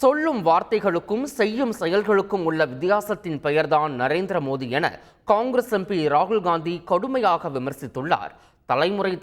சொல்லும் வார்த்தைகளுக்கும் செய்யும் செயல்களுக்கும் உள்ள வித்தியாசத்தின் பெயர்தான் நரேந்திர மோடி என காங்கிரஸ் எம்பி ராகுல் காந்தி கடுமையாக விமர்சித்துள்ளார்.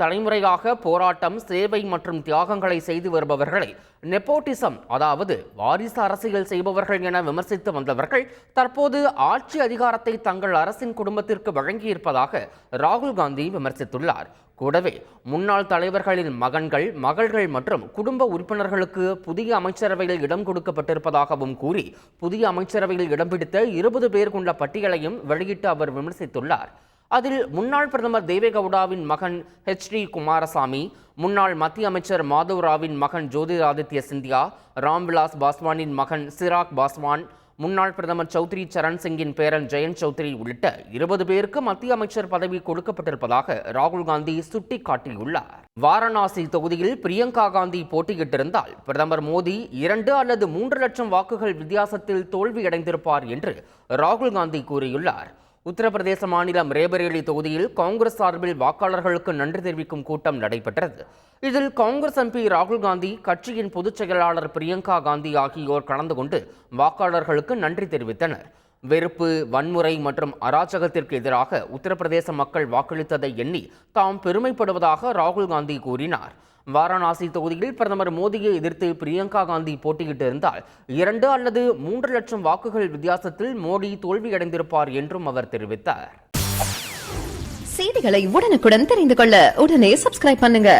தலைமுறையாக போராட்டம், சேவை மற்றும் தியாகங்களை செய்து வருபவர்களை நெப்போட்டிசம், அதாவது வாரிசு அரசியல் செய்பவர்கள் என விமர்சித்து வந்தவர்கள் தற்போது ஆட்சி அதிகாரத்தை தங்கள் அரசின் குடும்பத்திற்கு வழங்கியிருப்பதாக ராகுல் காந்தி விமர்சித்துள்ளார். கூடவே முன்னாள் தலைவர்களின் மகன்கள், மகள்கள் மற்றும் குடும்ப உறுப்பினர்களுக்கு புதிய அமைச்சரவையில் இடம் கொடுக்கப்பட்டிருப்பதாகவும் கூறி புதிய அமைச்சரவையில் இடம் பிடித்த 20 பேர் கொண்ட பட்டியலையும் வெளியிட்டு அவர் விமர்சித்துள்ளார். அதில் முன்னாள் பிரதமர் தேவேகவுடாவின் மகன் HD குமாரசாமி, முன்னாள் மத்திய அமைச்சர் மாதவ் ராவின் மகன் ஜோதிராதித்ய சிந்தியா, ராம்விலாஸ் பாஸ்வானின் மகன் சிராக் பாஸ்வான், முன்னாள் பிரதமர் சௌத்ரி சரண் சிங்கின் பேரன் ஜெயந்த் சௌத்ரி உள்ளிட்ட 20 பேருக்கு மத்திய அமைச்சர் பதவி கொடுக்கப்பட்டிருப்பதாக ராகுல் காந்தி சுட்டிக்காட்டியுள்ளார். வாரணாசி தொகுதியில் பிரியங்கா காந்தி போட்டியிட்டிருந்தால் பிரதமர் மோடி 2 அல்லது 3 லட்சம் வாக்குகள் வித்தியாசத்தில் தோல்வியடைந்திருப்பார் என்று ராகுல் காந்தி கூறியுள்ளார். உத்தரப்பிரதேச மாநிலம் ரேபரேலி தொகுதியில் காங்கிரஸ் சார்பில் வாக்காளர்களுக்கு நன்றி தெரிவிக்கும் கூட்டம் நடைபெற்றது. இதில் காங்கிரஸ் எம்பி ராகுல் காந்தி, கட்சியின் பொதுச் செயலாளர் பிரியங்கா காந்தி ஆகியோர் கலந்து கொண்டு வாக்காளர்களுக்கு நன்றி தெரிவித்தனர். வெறுப்பு, வன்முறை மற்றும் அராஜகத்திற்கு எதிராக உத்தரப்பிரதேச மக்கள் வாக்களித்ததை எண்ணி தாம் பெருமைப்படுவதாக ராகுல் காந்தி கூறினார். வாரணாசி தொகுதியில் பிரதமர் மோடியை எதிர்த்து பிரியங்கா காந்தி போட்டியிட்டிருந்தால் 2 அல்லது 3 லட்சம் வாக்குகள் வித்தியாசத்தில் மோடி தோல்வியடைந்திருப்பார் என்றும் அவர் தெரிவித்தார். செய்திகளை உடனுக்குடன் தெரிந்து கொள்ள உடனே சப்ஸ்கிரைப் பண்ணுங்க.